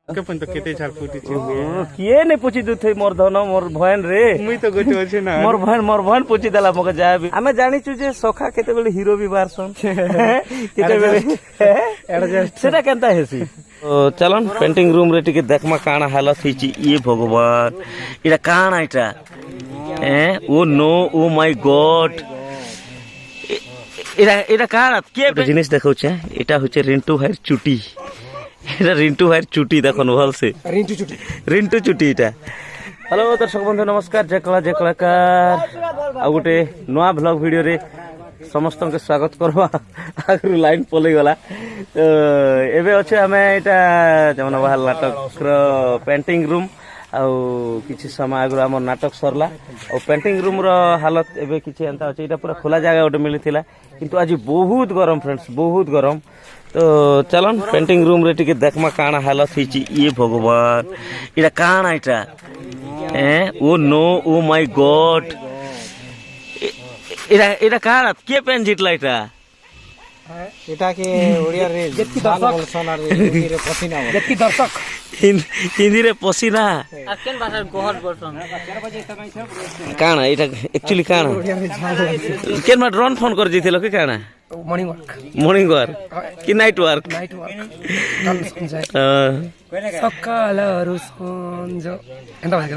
किए नहीं पूछी तू थे मोर धन मोर भयन रे मुई तो गोटे अछि ना मोर भयन पूछी देला मके जाय भी आमे जानि छु जे सखा केते बेले हीरो भी बारसन केते बेले सेटा केनता हेसी चलन पेंटिंग रूम रे टिके देखमा काना हालत हिची ये भगवान इटा काना इटा oh no oh my God इटा काना के जिनिस देखौ छे इटा होचे रिंटू हायर चुटी এটা রিন্টু ভাইয়ের চুটি দেখুন ভালসে রিন্টু চুটি এটা হ্যালো দর্শক বন্ধু নমস্কার জয় কলাকার ଆଉ ଗୋଟେ ନୂଆ ବ୍ଲଗ ଭିଡିଓରେ ସମସ୍ତଙ୍କୁ ସ୍ୱାଗତ କରିବା ଆଗରୁ ଲାଇନ୍ ପଳେଇଗଲା ତ ଏବେ ଅଛେ ଆମେ ଏଇଟା ଯେମନ ବାହାର ନାଟକର ପେଣ୍ଟିଂ ରୁମ୍ ଆଉ କିଛି ସମୟ ଆଗରୁ ଆମର ନାଟକ ସରିଲା ଆଉ ପେଣ୍ଟିଂ ରୁମ୍ର ହାଲତ ଏବେ କିଛି ଏନ୍ତା ଅଛି ଏଇଟା ପୁରା ଖୋଲା ଜାଗା ଗୋଟେ ମିଳିଥିଲା କିନ୍ତୁ ଆଜି ବହୁତ ଗରମ ଫ୍ରେଣ୍ଡସ୍ ବହୁତ ଗରମ तो चलन पेंटिंग रूम रे टिके देखमा काना हालत हिची ये भगवान इटा काना इटा oh no oh my God इटा काना के पेन जितला इटा এটা কে ওড়িয়া রে যেতি দর্শক বলছনার হিন্দি রে পসিনা যেতি দর্শক हिंदी रे पसीना আকেন ভাষার গোহর বলছন काना इटा एक्चुअली काना केन मा ड्रोन फोन कर जिथिलो के काना मॉर्निंग वर्क कि नाइट वर्क কাল সঞ্জয় সকাল রু সঞ্জ এন্তা ভাই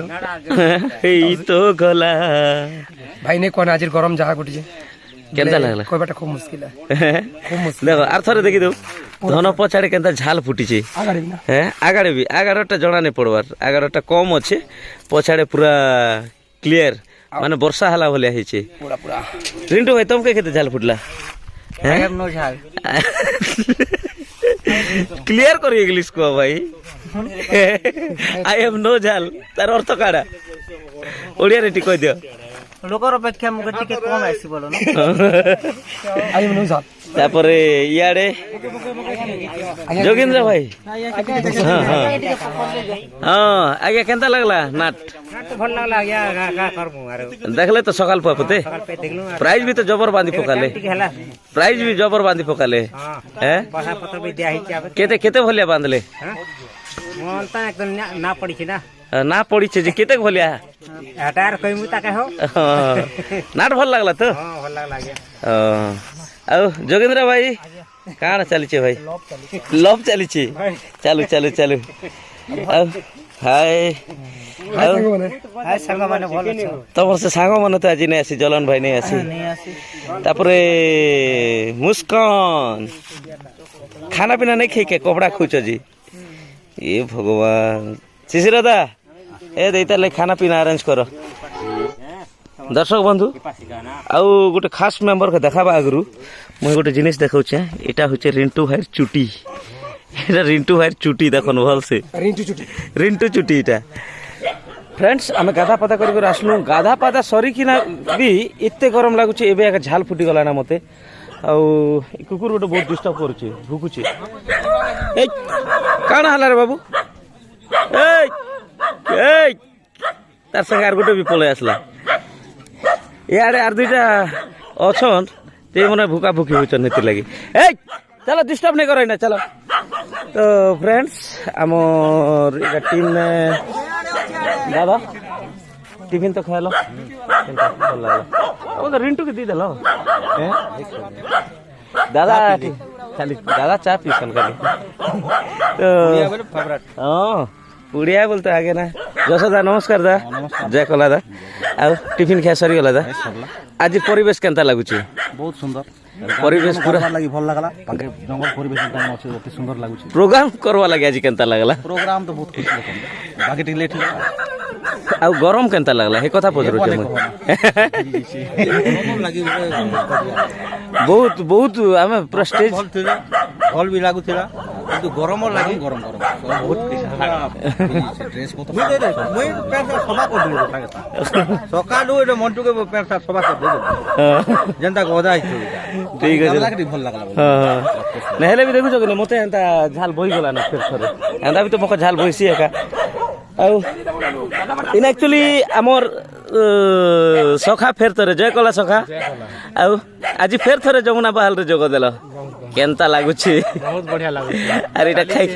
এই তো গলা ভাই নে কোন আজির গরম জায়গা গুটিছে केनता लागला কইবাটা খুব মুশকিল খুব মুশকিল देखो आर थरे देखि दो धन पछाड़े केनता झाल फुटिचे আগাড়ি না आगाड़े भी आगाड़टा जणा नहीं पड़वार आगाड़टा कम अच्छे पछाड़े पूरा क्लियर माने वर्षा हला भलिया हिचे पूरा पूरा रिंटू भाई तुम के केते झाल फुटला आई हैव नो झाल क्लियर करो इंग्लिश को भाई आई हैव नो झाल तार अर्थ काडा ओडिया रे टिक दियो লোকর অপেক্ষা মুখ টিকে কম আইছি বলো না আই এম নো জাল তারপরে ইয়াড়ে যোগেন্দ্র ভাই হ্যাঁ আগে কেনতা লাগলা নাট ভাল লাগলা আজ্ঞা গা করমু আর দেখলে তো সকাল পাপতে দেখলু प्राइज भी तो जबर बांधी पकाले प्राइज भी जबर बांधी पकाले हैं পয়সা পত্র भी দেয়া হইছে আবে केते केते भलिया बांधले মন তা একদম না পড়িছে না ना पड़ी छे जे केते भलिया এটার কইমু তাকে হো नाट भल लागला तो हां ভাল লাগলা আজ্ঞা ଆଉ ଯୋଗେନ୍ଦ୍ର ଭାଇ କାଣା ଚାଲିଛି ଭାଇ ଲଭ୍ ଚାଲିଛି ଚାଲୁ ଚାଲୁ ଚାଲୁ ଆଉ ହାଏ ଆଉ হাই সাঙ্গ মানে ভালো আছে ତମର ସେ ସାଙ୍ଗମାନେ ତ ଆଜି ନେଇ ଆସି ଜଲନ ଭାଇ ନେଇ ଆସି ତାପରେ ମୁସ୍କାନ ଖାନା ପିନା ନେଇ ଖାଇକେ କପଡ଼ା ଖୁଛ ଜି ଏ ଭଗବାନ ଶିଶିର ଦା ଏ ଦେଇ ତାହେଲେ ଖାନା ପିନା ଆରେଞ୍ଜ କର दर्शक बंधु आउ गोटे खास मेंबर के देखाबा आगु मुझे गोटे जिनिस देखाऊे यहाँ हूँ रिंटू भाई चुटी एटा रिंटू भाई चुटी देखन भल से रिंटू चुटी इटा फ्रेंड्स आम गाधा पादा कर आसलु गाधा पादा सरिकिना भी एत गरम लगुच ए झाल फुटी गला ना मते आउ कुकुर गोटे बहुत डिस्टर्ब करुचे भुकुचे काना हला रे बाबू तार संगे आर गोटे भी पलि आसला यारे आर दुईटा अच्छन ते मैंने भूका भूकी होचन हेति लगी ए चलो डिस्टर्ब नहीं करो ना चलो तो फ्रेंड्स आमर इटा टीम ने दादा टिफिन तो खाइलो भल लागला ओ तो रिंटू के दी देलो दादा खाली दादा चा पीसन खाली तो हां उड़िया बोलते आगे ना यशोदा नमस्कार दा जय कला दा आ टिफिन खा सरी गला दा आज परिवेश केनता लागुची बहुत सुंदर परिवेश पूरा लगी भल लागला जंगल परिवेश टाइम अछि अति सुंदर लागुची प्रोग्राम करवा लगे आज केनता लागला प्रोग्राम तो बहुत खुशी लगन बाकी टिक लेट आ गरम केनता लागला हे कथा पजरो छ बहुत बहुत हमें प्रेस्टीज भल भी लागु थिला কিন্তু গরম লাগি গরম গরম বহুত ড্রেস মত মুই প্যান্ট সভা করে দিল সকালু এটা মন্টুকে প্যান্ট সভা করে দিল যেনতা গদা আইছো ঠিক আছে লাগি ভাল লাগলা हां नहेले भी देखु छ मते एंता झाल बही गला ना फिर थरे एंता भी तो मका झाल बहिसी एका आउ इन एक्चुअली हमर सखा फेर तरे जय कला सखा आउ आज फेर थरे जमुना बहाल रे जोग देला केनता लागुची बहुत बढ़िया लागुची अरे एटा खाइ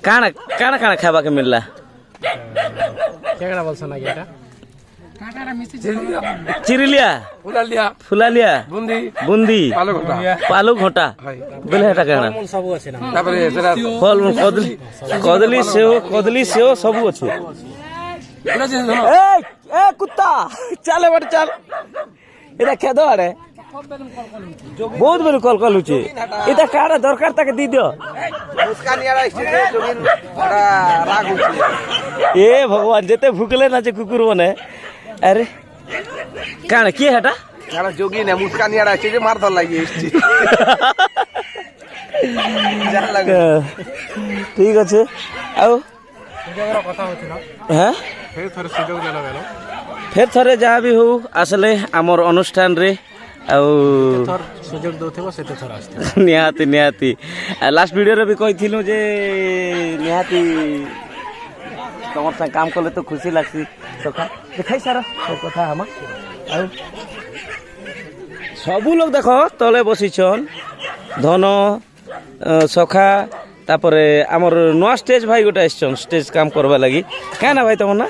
କାଣା କାଣା କାଣା ଖାଇବାକେ ମିଳିଲା? କେଗଡ଼ା ବୋଲସନ୍ ଆଜ୍ଞା ଏଟା ଚିରିଲିଆ ଫୁଲାଲିଆ ବୁନ୍ଦି ପାଲୁ ଘଣ୍ଟା ବୋଲେ ହେଟା କାଣା? ଫଳମୂଳ କଦଳୀ ସେଓ ସବୁ ଅଛି। ଏ କୁତ୍ତା ଚାଲେ ବଟ ଚାଲ এটা খেদ আরে বহুত বেলু কল কল হচ্ছে এটা কারা দরকার তাকে দি দিও। এ ভগবান যেতে ভুকলে না যে কুকুর বনে আরে কাণ কি হেটা যোগী না মুস্কানিয়াড়া আছে যে মার ধর লাগি এসছি ঠিক আছে আও কথা হচ্ছিল হ্যাঁ ফের থরে সুযোগ দেল গেল ফের থরে যাহা বি হউ আসলে আমার অনুষ্ঠান রে ଆଉ থর সুযোগ দউথিব সেতে থর আসতে ନିହାତି ନିହାତି ଲାଷ୍ଟ ଭିଡ଼ିଓରେ ବି କହିଥିଲୁ ଯେ ନିହାତି ତମର ସାଙ୍ଗେ କାମ କଲେ ତ ଖୁସି ଲାଗ୍ସି ସଖା ଦେଖାଇ ସାର ସବୁ କଥା ଆମ ଆଉ ସବୁ ଲୋକ ଦେଖ ତଳେ ବସିଛନ୍ ଧନ ସଖା ତାପରେ ଆମର ନୂଆ ଷ୍ଟେଜ ଭାଇ ଗୋଟେ ଆସିଛନ୍ ଷ୍ଟେଜ କାମ କରବା ଲାଗି କାଁ ନା ଭାଇ ତମର ନା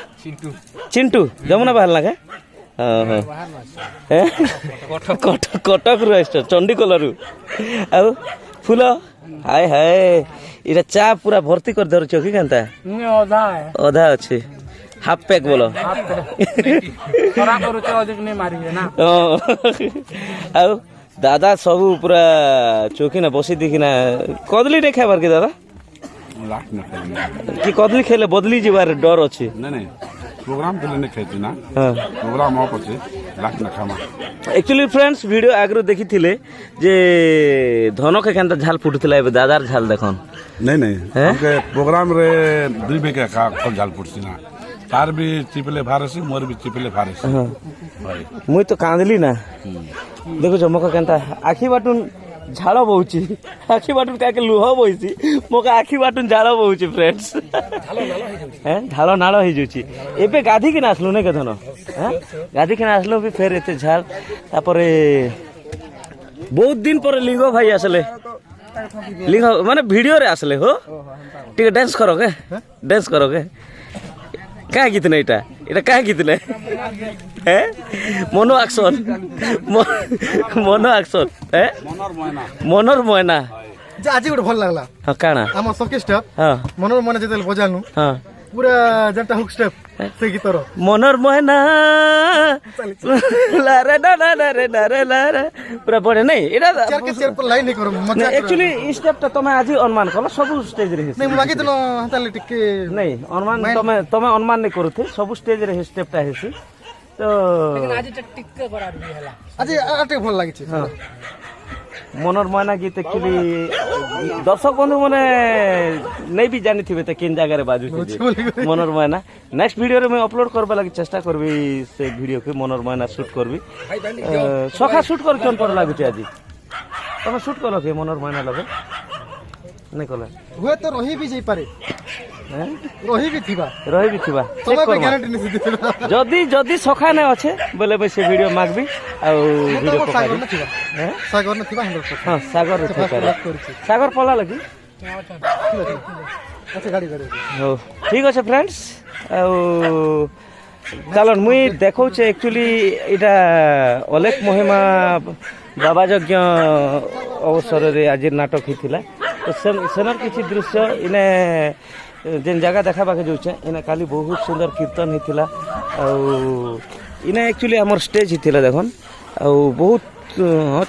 ଚିଣ୍ଟୁ ଯମୁନା ବାହାରିଲା କା କଟକରୁ ଆସିଛ ଚଣ୍ଡିଖୋଲରୁ ଆଉ ଫୁଲ ହାଏ ହାଏ ଏଇଟା ଚା ପୁରା ଭର୍ତ୍ତି କରି ଧରୁଛ କି କେନ୍ତା ଅଧା ଅଛି ହାଫ୍ ପ୍ୟାକ୍ ବୋଲ ଆଉ ଦାଦା ସବୁ ପୁରା ଚୌକିନା ବସି ଦେଖିନା କଦଳୀ ଟେ ଖାଇବାର କି ଦାଦା କି କଦଳୀ ଖାଇଲେ ବଦଲି ଯିବାର ଡର ଅଛି प्रोग्राम के लिए खाई ना प्रोग्राम ऑफ अच्छे लाख ना खामा एक्चुअली फ्रेंड्स वीडियो आगरू देखी थिले जे धनो के केंता झाल फुटुतला ए दादार झाल देखन नहीं हमके प्रोग्राम रे दुई बेके का फल झाल फुटसी ना तार भी चिपले भारसी मोर भी चिपले भारसी भाई मुई तो कांदली ना देखो जमका केंता आखी बाटुन ଝାଳ ବହୁଛି ଆଖି ବାଟୁନ କାକେ ଲୁହ ବୋହିଛି ମୋ ଆଖି ବାଟୁନ ଝାଳ ବହୁଛି ଫ୍ରେଣ୍ଡସ୍ ଝାଳ ନାଳ ହେଇଯାଉଛି ଏବେ ଗାଧିକିନା ଆସିଲୁ ନାଇଁ କେଧନ ଗାଧିକିନା ଆସିଲୁ ବି ଫେର ଏତେ ଝାଳ ତାପରେ ବହୁତ ଦିନ ପରେ ଲିଙ୍ଗ ଭାଇ ଆସିଲେ ଲିଙ୍ଗ ମାନେ ଭିଡ଼ିଓରେ ଆସିଲେ ହୋ ଟିକେ ଡ୍ୟାନ୍ସ କର କେ ଡ୍ୟାନ୍ସ କର କେ କାଁ ଗୀତ ନା ଏଇଟା ଏଇଟା କାଁ ଗୀତ ନା মনো আকশন মনো আকশন মনর ময়না যে আজি গোটে ভাল লাগলা হ্যাঁ কাଣା আমার সকি স্টেপ হ্যাঁ মনর ময়না যেতে বজালু হ্যাঁ পুরা যেটা হুক স্টেপ সেই গীতর মনর ময়না লারে লারে লারে লারে পুরা পড়ে নাই এটা চার কে চার লাইন হে করো মজা एक्चुअली स्टेपটা তুমি আজি অনুমান কল সবু স্টেজ রে নাই লাগি দিল হাতালে টিকে নাই অনুমান তুমি অনুমান নাই করুথে সবু স্টেজ রে স্টেপটা হেসি তো আজি আটে ভাল লাগিছে মনর ময়না গীত একচুয়ালি দর্শক বন্ধু মানে নেই বি জানিথিবে তো কেন জায়গায় বাজুছে মনর ময়না নেক্সট ভিডিওরে আমি আপলোড করবা লাগি চেষ্টা করবি সে ভিডিওকে মনর ময়না শুট করবি সখা শুট কর কেন পর লাগুছে আজি তুমি শুট করো কে মনর ময়না লগে নাই কলা হুয়ে তো রহি বি যাই পারে রহি বি থিবা চেক করবা যদি সখা নাই আছে বলে ভাই সে ভিডিও মাগবি আর ভিডিও পকাবি সাগর না থিবা 100% হ্যাঁ সাগর সাগর পলা লাগি আচ্ছা গাড়ি হো ঠিক আছে ফ্রেন্ডস ଆଉ ଚାଲନ୍ ମୁଇଁ ଦେଖଉଛେ ଆକ୍ଚୁଆଲି ଏଇଟା ଅଲେଖ ମହିମା ବାବା ଯଜ୍ଞ ଅବସରରେ ଆଜି ନାଟକ ହେଇଥିଲା ତ ସେନର କିଛି ଦୃଶ୍ୟ ଇନେ ଯେନ୍ ଜାଗା ଦେଖାବାକେ ଯାଉଛେ ଇନେ କାଲି ବହୁତ ସୁନ୍ଦର କୀର୍ତ୍ତନ ହେଇଥିଲା ଆଉ ଇନେ ଆକ୍ଚୁଆଲି ଆମର ଷ୍ଟେଜ୍ ହେଇଥିଲା ଦେଖନ୍ ଆଉ ବହୁତ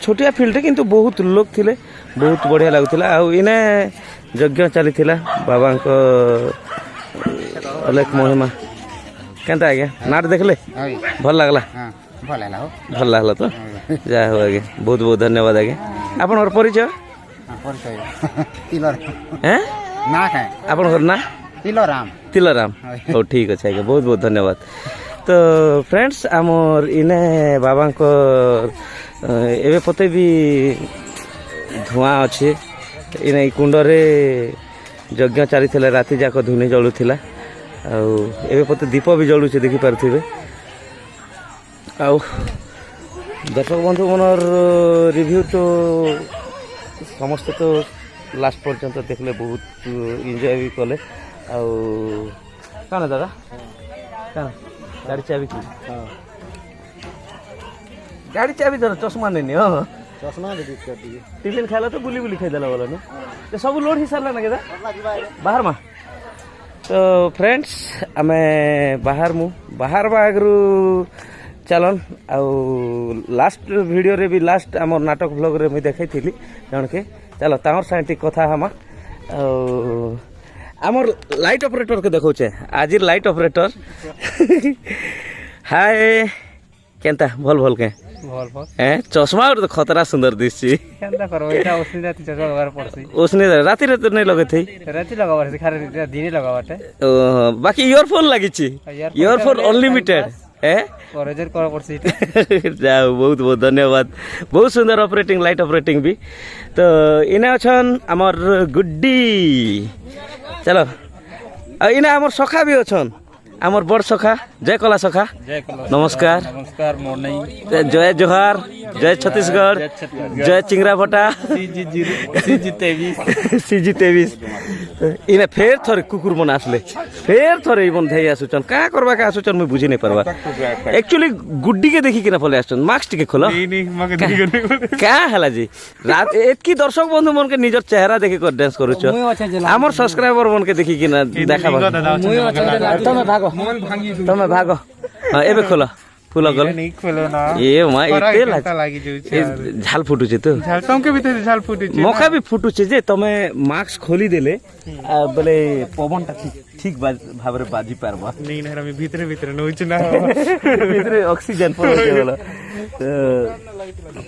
ଛୋଟିଆ ଫିଲ୍ଡରେ କିନ୍ତୁ ବହୁତ ଲୋକ ଥିଲେ ବହୁତ ବଢ଼ିଆ ଲାଗୁଥିଲା ଆଉ ଇନେ ଯଜ୍ଞ ଚାଲିଥିଲା ବାବାଙ୍କ ଅଲେଖ ମହିମା କେନ୍ତା ଆଜ୍ଞା ନାଟ ଦେଖିଲେ ଭଲ ଲାଗଲା ଭଲ ଲାଗଲା ତ ଯାହା ହଉ ଆଜ୍ଞା ବହୁତ ବହୁତ ଧନ୍ୟବାଦ ଆଜ୍ଞା ଆପଣଙ୍କର ପରିଚୟ ଆପଣଙ୍କର ନା ତିଲରାମ ହଉ ଠିକ୍ ଅଛି ଆଜ୍ଞା ବହୁତ ବହୁତ ଧନ୍ୟବାଦ ତ ଫ୍ରେଣ୍ଡସ୍ ଆମର ଇନେ ବାବାଙ୍କ ଏବେ ପତେ ବି ଧୂଆଁ ଅଛି ଇନେ କୁଣ୍ଡରେ ଯଜ୍ଞ ଚାଲିଥିଲା ରାତି ଯାକ ଧୁନି ଜଳୁଥିଲା ଆଉ ଏବେ ପତେ ଦୀପ ବି ଜଳୁଛି ଦେଖିପାରୁଥିବେ ଆଉ ଦର୍ଶକ ବନ୍ଧୁ ମନର ରିଭ୍ୟୁ ତ ସମସ୍ତେ ତ ଲାଷ୍ଟ ପର୍ଯ୍ୟନ୍ତ ଦେଖିଲେ ବହୁତ ଏନ୍ଜୟ ବି କଲେ। ଆଉ କାଣା ଦାଦା କାଣା ଗାଡ଼ି ଚାବି କି ଗାଡ଼ି ଚାବି ଧର ଚଷମା ନେନି ହଁ ଚଷମା ଦେବି ଟିକେ ଟିଫିନ୍ ଖାଇଲା ତ ବୁଲି ବୁଲି ଖାଇଦେଲା ବୋଲେ ନା ସବୁ ଲୋଡ୍ ହେଇସାରିଲା ନା କେଦା ବାହାରମା। ତ ଫ୍ରେଣ୍ଡସ୍ ଆମେ ବାହାରବା ଆଗରୁ ଚାଲନ୍ ଆଉ ଲାଷ୍ଟ ଭିଡ଼ିଓରେ ବି ଲାଷ୍ଟ ଆମର ନାଟକ ବ୍ଲଗ୍ରେ ମୁଇଁ ଦେଖାଇଥିଲି ଜଣକେ ଚାଲ ତାଙ୍କର ସାଙ୍ଗେ ଟିକେ କଥା ହେମା। ଆଉ ଆମର ଲାଇଟ୍ ଅପରେଟରକେ ଦେଖାଉଛେ ଆଜି ଲାଇଟ୍ ଅପରେଟର ହାଏ କେନ୍ତା ଭଲ ଭଲ କେ ଭଲ ଭଲ ଚଷମା ଗୋଟେ ତ ଖତରା ସୁନ୍ଦର ଦିଶଛି କେନ୍ତା କରବ ଏଟା ଓସନି ରାତି ଚଷମା ଲଗାର ପଡସି ଓସନି ରାତିରେ ତ ନାଇଁ ଲଗେଇଥଇ ରାତି ଲଗାବାର ଅଛି ଖାଲି ଦିନେ ଲଗାବାଟେ ବାକି ଇୟରଫୋନ୍ ଲାଗିଛି ଇୟରଫୋନ୍ ଅନଲିମିଟେড କରେଜର କର ପଡସି ଯାও ବହୁତ ବହୁତ ଧନ୍ୟବାଦ ବହୁତ ସୁନ୍ଦର ଅପରେଟିଂ ଲାଇଟ୍ ଅପରେଟିଂ ବି। ତ ଇନେ ଅଛନ୍ ଆମର ଗୁଡ୍ଡି ଚାଲ ଆଉ ଇନେ ଆମର ସଖା ବି ଅଛନ୍ আমার বড় সখা জয় কলা সখা নমস্কার নমস্কার মর্নিং জয় জোহার জয় ছত্তিশগড় জয় চিংড়া ভটা সিজি 23 ইনে ফের থরে কুকুর মনে আসলে ফের থরে ইবন ধাই আসুচন কা করবা কা আসুচন মুই বুঝি নাই পারবা एक्चुअली गुड्डी के देखि किना पले आछन मास्क टिके खोलो का हला जी रात एतकी दर्शक बंधु मन के निजर चेहरा देखि कर डांस करूछ हमर सब्सक्राइबर मन के देखि किना देखाबा तमे भागो हाँ एबे खोलो फूल गल ए मां एते झाल फुटुचे तो झाल फुटी मौका भी फुटुचे जे तमे मास्क खोली देले बोले पवन टा ठीक भाबरे बाजी पारबा नहीं ना हम भीतरे भीतरे नउछ ना भीतरे ऑक्सीजन पड़े बोला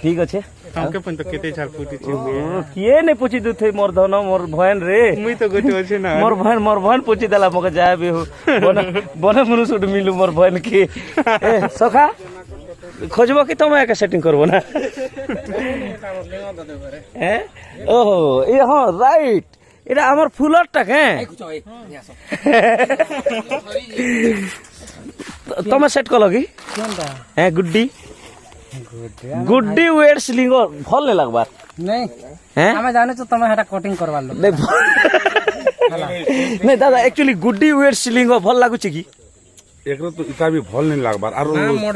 ठीक আছে हमके पन तो केते झाल फुटी किए ने पूछी दुथे मोर धन मोर भयन रे मुई तो गोटे अछि ना मोर भयन पूछी देला मके जाय भी हो बने मनुष्य उठ मिलू मोर भयन के ए सखा खोजबो कि तुम एक सेटिंग करबो ना हैं ओहो ए हां राइट এটা আমার ফুলর টাকা তোমার সেট কল কি হ্যাঁ গুড্ডি গুড্ডি ওয়েট সিলিং ভাল নাই লাগবার नहीं হ্যাঁ हमें जाने तो तमे हटा कटिंग करवा लो नहीं दादा एक्चुअली गुड्डी वेट सिलिंग भल लागुची की एकरो तो इता भी भल नहीं लागबार आरो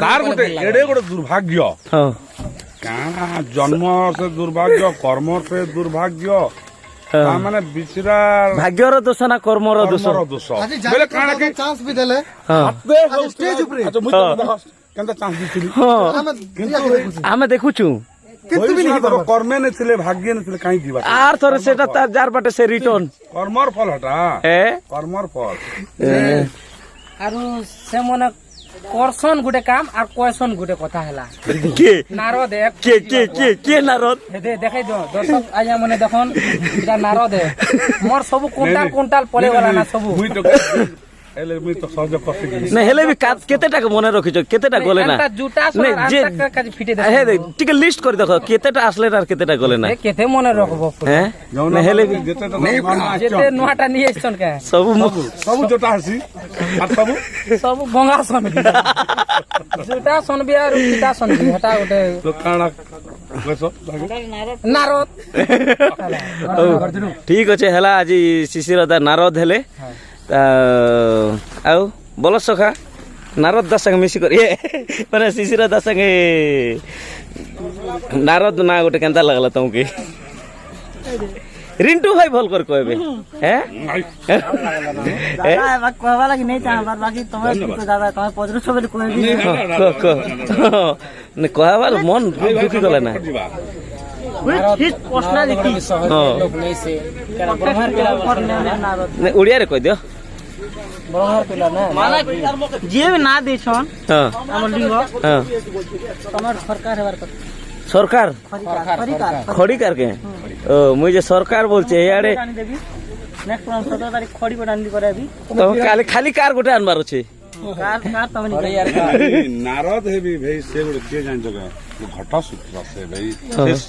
तार गोटे एडे गोटे दुर्भाग्य हां काना जन्म से दुर्भाग्य कर्म से दुर्भाग्य माने बिचरा भाग्यर दोष ना कर्मर दोष दोष बोले काना के चांस भी देले हां स्टेज ऊपर अच्छा मुई तो केनता चांस दिथिली हां किंतु आमे देखुछु किंतु भी नहीं कर्मे ने थिले भाग्य ने थिले काई दिबा आर थरे सेटा तार जार बाटे से रिटर्न कर्मर फल हटा ए कर्मर फल आरो से मने करसन गुटे काम और क्वेश्चन गुटे कथा हला के नारद के नारद दे देखाई दो दर्शक आया मने देखन इटा नारद है मोर सब कुंटाल पले वाला ना सब मुई तो एले मुई तो सहज करते नहीं हेले भी केते टाका मने रखिछ केते टा गले ना एंटा जूटा सर आंटा का फिटे दे हे टिके लिस्ट कर देखो केते टा असले और केते टा गले ना केते मने रखबो हैं नहीं हेले भी जेते नोटा नि एसन का सब सब जोटा हसी और सब बंगा सन जूटा सन बिया रुटा सन भी हटा गोटे तो काना कैसो नारद ठीक अच्छे हला आज शिशिर दा नारद हेले आउ बोल सखा नारद दास संगे मिसी कर माने शिशिर दास संगे नारद ना गोटे केनता लागला तुमके रिंटू भाई भल कर कहबे हैं दादा कहबा लागि नै चाहबा बाकी तमे तो दादा तमे पजरु सब कहबी ने कहबा मन दुखी गला ना हिज पर्सनालिटी लोग नै से केरा ब्रह्मार केरा नारद ने उड़िया रे कह दियो ब्रह्मार पिला ना माला जे भी ना देछन हां हमर लिंग हां तमर सरकार हेबार कत सरकार खरीकार खड़ी करके ओ मुझे सरकार बोलছে यारे नेक्स्ट वन 17 तारिख खड़ी बडान दी करे अभी तो खाली कार गोटे आनबार अछि कार तमे अरे यार नारद है भी भाई से गोटे के जान जगह घटा सूत्र से भाई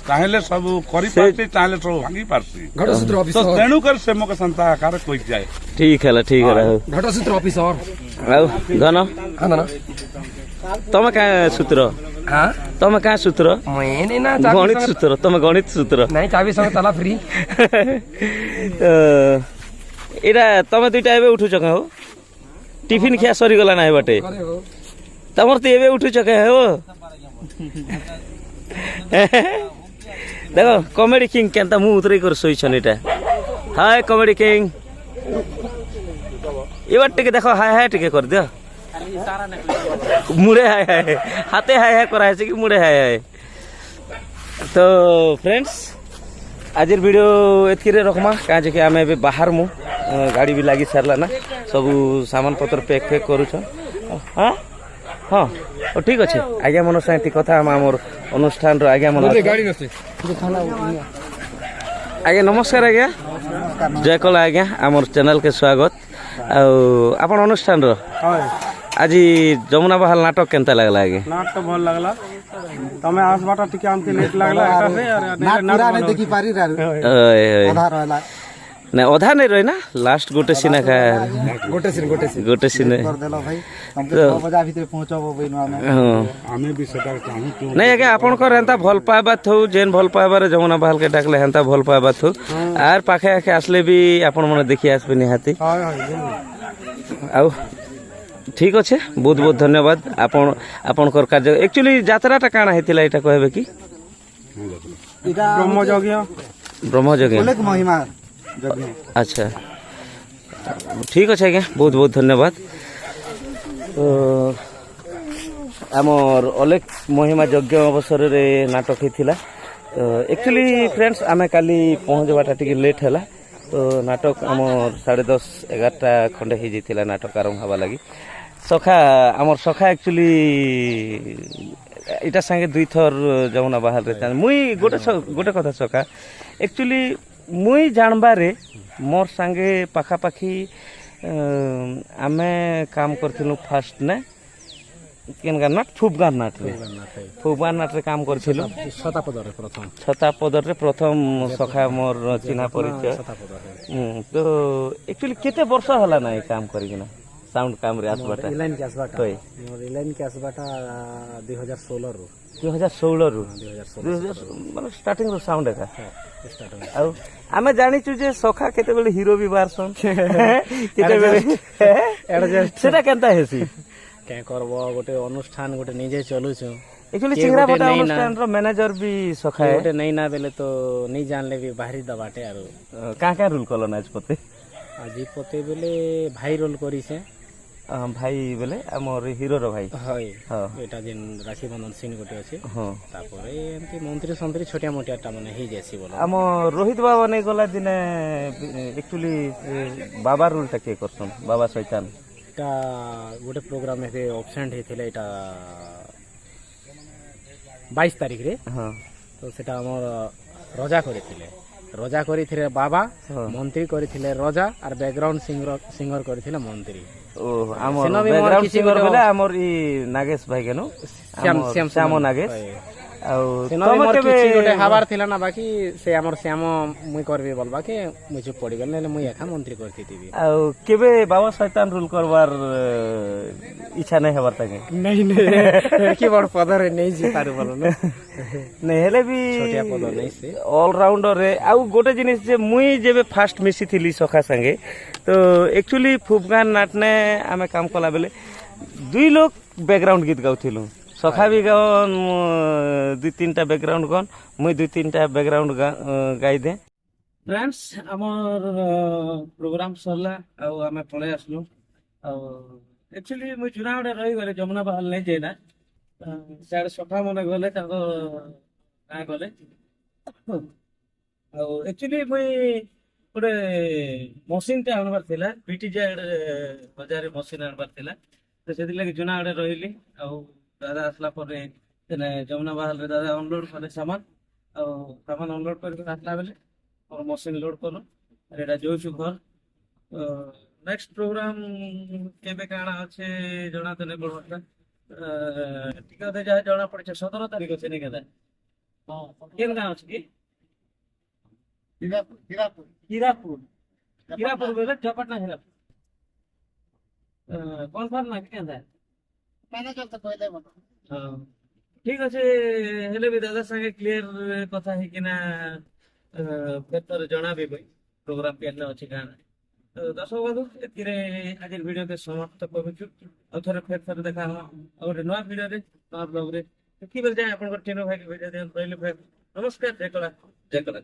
चाहेले सब करी पारती चाहेले सब भांगी पारती घटा सूत्र तो ऑफिसर तेणु कर से मोके संता आकार कोई जाए ठीक है घटा सूत्र ऑफिसर आउ धन हां ना ତମେ କାଁ ସୂତ୍ର ତମେ କାଁ ସୂତ୍ର ଗଣିତ ସୂତ୍ର ତମେ ଗଣିତ ସୂତ୍ର ନାଇଁ ଚାବି ସଙ୍ଗେ ତାଲା ଫ୍ରି ଏଇଟା ତମେ ଦୁଇଟା ଏବେ ଉଠୁଛ କାଁ ହୋ ଟିଫିନ ଖିଆ ସରିଗଲା ନା ଏ ବାଟେ ତମର ତ ଏବେ ଉଠୁଛ କାଁ ହୋ ଦେଖ କମେଡି କିଙ୍ଗ କେନ୍ତା ମୁଁ ଉତରେଇ କରି ଶୋଇଛନ୍ ଏଇଟା ହାଏ କମେଡି କିଙ୍ଗ এবার টিকে দেখো হায় হায় টিকে করে দিও মুড়ে হায় হায় হাতে হায় হায় করা হয়েছে কি মুড়ে হায় হায় তো ফ্রেন্ডস আজের ভিডিও এতকিরে রকমা কাঁ যে কি আমি এবে বাহার মু গাড়ি বি লাগি সারলা না সবু সামান পত্র প্যাক ফেক করুছ হ্যাঁ হ্যাঁ ও ঠিক আছে আজ্ঞা মনোর সাথে কথা আমার অনুষ্ঠানর আজ্ঞা মন আজ্ঞা নমস্কার আজ্ঞা জয় কলা আজ্ঞা আমার চ্যানেলকে স্বাগত ଆପଣ ଅନୁଷ୍ଠାନର ଆଜି ଯମୁନା ବାହାଲ ନାଟକ କେନ୍ତା ଲାଗଲା ଆଜ୍ଞା ନାଟ ତ ଭଲ ଲାଗଲା ତମେ আসবাটা ଟିକେ ଆମକେ ଲେଟ୍ লাগলা ନାଟ ପୁରା ଦେଖି ପାରି ଅଧା ରହିଲା ନା ଅଧା ନାଇଁ ରହି ନା ଲାଷ୍ଟ ଗୋଟେ ସିନ୍ ଏକା ଗୋଟେ ସିନ୍ କରିଦେଲ ଭାଇ ତମକେ 6 ବଜା ଭିତରେ ପହଞ୍ଚବ ବଇନୁ ଆମେ ବି ସେଟା ଚାହୁଁଛୁ ନାଇଁ ଆଜ୍ଞା ଆପଣଙ୍କର ହେନ୍ତା ଭଲ ପାଇବା ଥଉ ଯେନ୍ ଭଲ ପାଇବାରେ ଯମୁନା ବାହାଲକେ ଡାକଲେ ହେନ୍ତା ଭଲ ପାଇବା ଥଉ ଆର୍ ପାଖେ ଆଖେ ଆସିଲେ ବି ଆପଣ ମାନେ ଦେଖି ଆସିବେ ନିହାତି ଆଉ ঠিক আছে ବହୁତ ବହୁତ ଧନ୍ୟବାଦ ଆପଣଙ୍କର କାର୍ଯ୍ୟ ଆକ୍ଚୁଆଲି ଯାତ୍ରାଟା କାଣା ହେଇଥିଲା ଏଇଟା କହିବେ କି ବ୍ରହ୍ମଯଜ୍ଞ ମହିମା আচ্ছা ঠিক আছে আজ্ঞা বহুত বহুত ধন্যবাদ তো আমার অলেখ মহিমা যজ্ঞ অবসরের নাটক হয়েছিল তো একচুয়ালি ফ্রেন্ডস আমি কালি পৌঁছবাটা টিকে লেট হলা তো নাটক আমার 10:30-11টা খন্ডে হয়ে যাইছিল নাটক আরম্ভ হওয়া লাগি সখা আমার সখা একচুয়ালি এটা সাথে 2 থর যমুনা বাহালরে মুই গোটে কথা সখা একচুয়ালি মুই জানবারে মোর সাঙ্গে পাখাপাখি আমি কাম করছিলু ফার্স্ট নে কেনগার নাট ফুবগার নাটরে কাম করছিলু ছতাপদরে প্রথম সখা মোর চিহ্না পরিচয় তো একচুয়ালি কেতে বর্ষ হলা না এই কাম করিকিনা সাউন্ড কামরে আসবাটা ইলাইন কে আসবাটা কই মোর ইলাইন কে আসবাটা 2016 রু 2016 রু মানে স্টার্টিং রু সাউন্ড একা ଆଉ ଆମେ ଜାଣିଛୁ ଯେ ସଖା କେତେବେଳେ ହିରୋ ବି ବାହାରସନ୍ କେତେବେଳେ ସେଟା କେନ୍ତା ହେସି କେଁ କରବ ଗୋଟେ ଅନୁଷ୍ଠାନ ଗୋଟେ ନିଜେ ଚଲୁଛୁ एक्चुअली चिंगरापटा अनुष्ठानର ମ୍ୟାନେଜର ବି ସଖା ଗୋଟେ ନେଇ ନା ବେଲେ ତ ନେଇ ଜାଣିଲେ ବି ବାହାରି ଦବାଟେ ଆରୁ କାଁ କାଁ ରୋଲ କଲ ନାଚ ପତେ ଆଜି ପତେ ବେଲେ ଭାଇ ରୋଲ କରିছে ଭାଇ ବେଲେ ଆମର ହିରୋର ଭାଇ ହଇ ହଁ ଏଟା ଯେନ୍ ରାକ୍ଷୀ ବନ୍ଧନ ସିନ୍ ଗୋଟେ ଅଛି ହଁ ତାପରେ ଏମିତି ମନ୍ତ୍ରୀ ସନ୍ତ୍ରୀ ଛୋଟିଆ ମୋଟିଆଟା ମାନେ ହେଇଯାସି ବୋଲ ଆମ ରୋହିତ ବାବା ନେଇ ଗଲା ଦିନେ एक्चुअली ବାବା ରୋଲଟା କିଏ କରସନ୍ ବାବା ଶୈତାନ এটা ଗୋଟେ ପ୍ରୋଗ୍ରାମ ଏବେ ଅବସେଣ୍ଟ ହେଇଥିଲା ଏଇଟା 22 ତାରିଖରେ ହଁ ତ ସେଟା ଆମର ରଜା କରିଥିଲେ ବାବା ମନ୍ତ୍ରୀ କରିଥିଲେ ରଜା আর ব্যাকগ্রাউন্ড সিঙ্গর କରିଥିଲେ মন্ত্রী ଓ ଆମର ବ୍ୟାକଗ୍ରାଉଣ୍ଡ ସିଙ୍ଗର ବେଲେ ଆମର ଇ ନାଗେଶ ଭାଇ କେନୁ ଶ୍ୟାମ ନାଗେଶ ଆଉ ତମେ କେବେ ଗୋଟେ ହାବାର ଥିଲା ନା ବାକି ସେ ଆମର ଶ୍ୟାମ ମୁଇଁ କରିବି ବୋଲବା କି ମୁଇଁ ଚୁପ ପଡିଗଲି ନହେଲେ ମୁଇଁ ଏକା ମନ୍ତ୍ରୀ କରିଥିବି ଆଉ କେବେ ବାବା ଶୈତାନ ରୁଲ କରବାର ଇଚ୍ଛା ନାହିଁ ହେବାର ତାକେ ନାଇଁ କି ବଡ ପଦରେ ନେଇ ଜି ପାରୁ ବୋଲ ନାଇଁ ହେଲେ ବି ଛୋଟିଆ ପଦ ନାଇଁ ସେ অলরাউন্ডরে ଆଉ ଗୋଟେ ଜିନିଷ ଯେ ମୁଇଁ ଯେବେ ଫାଷ୍ଟ ମିଶିଥିଲି ସଖା ସାଙ୍ଗେ ତ एक्चुअली ফুবগান নাটনে ଆମେ କାମ କଲା ବେଲେ 2 লোক ব্যাকগ্রাউন্ড গীত গাউଥିଲୁ সখা ବି গান 2-3টা ব্যাকগ্রাউন্ড গান মুই 2-3টা ব্যাকগ্রাউন্ড গাই দে ফ্রেন্ডস আমার প্রোগ্রাম সরলা ଆଉ ଆମେ পড়ে আসলু ଆଉ एक्चुअली মুই জুনাগড়ে রহি গলে যমুনা বাহাল নাই যাই না সিଆଡ଼େ ସଖା ମନେ ଗଲେ ତାଙ୍କ ଗାଁ ଗଲେ ଆଉ एक्चुअली ମୁଇଁ ଗୋଟେ ମେସିନ୍ଟେ ଆଣବାର ଥିଲା ବିଟିଜେଡ୍ ବଜାରରେ ମେସିନ୍ ଆଣବାର ଥିଲା ତ ସେଥିଲାଗି ଜୁନାଗଡ଼ରେ ରହିଲି ଆଉ ଦାଦା ଆସିଲା ପରେ ଯମୁନା ବାହାଲରେ ଦାଦା ଅନଲୋଡ୍ କଲେ ସାମାନ ଆଉ ସାମାନ ଅନଲୋଡ୍ କରିକି ଆସିଲା ବେଲେ ମୋର ମେସିନ୍ ଲୋଡ୍ କଲୁ ଏଇଟା ଯାଉଛୁ ଘର ନେକ୍ସଟ ପ୍ରୋଗ୍ରାମ କେବେ କାଣା ଅଛେ ଜଣା ତ ନାଇଁ ପଡବା ଟିକେ ଅଧେ ଯାହା ଜଣା ପଡିছে 17 ତାରିଖ ଅଛି ନାଇଁ କେତେ କେନ୍ ଗାଁ ଅଛି କି ହୀରାପୁର ବୋଲେ ଚପାଟନା ହୀରାପୁର କନଫର୍ମ ନା କେନ୍ତା ম্যানেজার তো কই দেব ହଁ ଠିକ ଅଛି ହେଲେ ବି ଦାଦା ସାଙ୍ଗେ କ୍ଲିୟର କଥା ହେଇକିନା ଫେର ଥରେ ଜଣାବି ଭାଇ ପ୍ରୋଗ୍ରାମ କେନ ଅଛି କାଣା ତ ଦର୍ଶକ ବନ୍ଧୁ ଏଥିରେ ଆଜିର ଭିଡିଓକେ ସମାପ୍ତ କରୁଛୁ ଆଉ ଥରେ ଫେର ଥରେ ଦେଖା ହବା ଆଉ ଗୋଟେ ନୂଆ ଭିଡିଓରେ ନୂଆ ବ୍ଲଗରେ କି ବେଲେ ଯାଏ ଆପଣଙ୍କର ଟିନୁ ଭାଇ ଭିଡିଓ ଦିଅନ୍ତୁ ରହିଲେ ଫେର ନମସ୍କାର ଜୟ କଳା ଜୟ କଳା